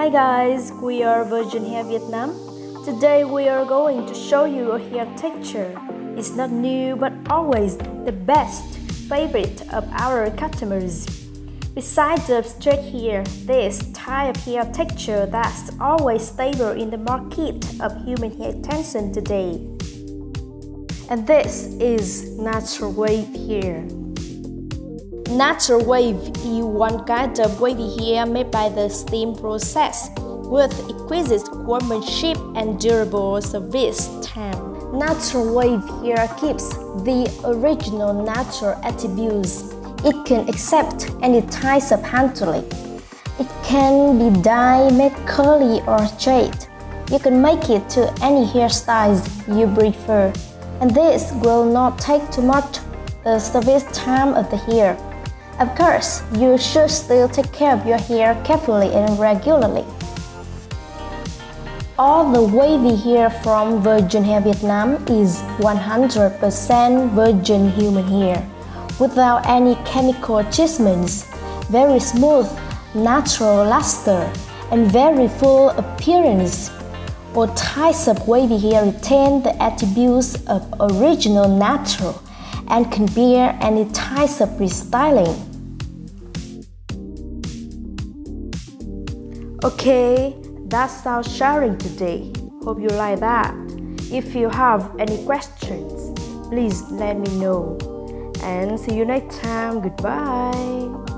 Hi guys, we are Virgin Hair Vietnam. Today we are going to show you a hair texture. It's not new but always the best favorite of our customers. Besides the straight hair, this type of hair texture that's always stable in the market of human hair extension today. And this is natural wave hair. Natural wave is one kind of wavy hair made by the steam process with exquisite workmanship and durable service time. Natural wave hair keeps the original natural attributes. It can accept any types of handling. It can be dyed, made curly or straight. You can make it to any hairstyles you prefer, and this will not take too much the service time of the hair. Of course, you should still take care of your hair carefully and regularly. All the wavy hair from Virgin Hair Vietnam is 100% virgin human hair, without any chemical treatments, very smooth, natural luster, and very full appearance. All types of wavy hair retain the attributes of original natural and can bear any types of restyling. Okay, that's our sharing today. Hope you like that. If you have any questions, please let me know. And see you next time. Goodbye.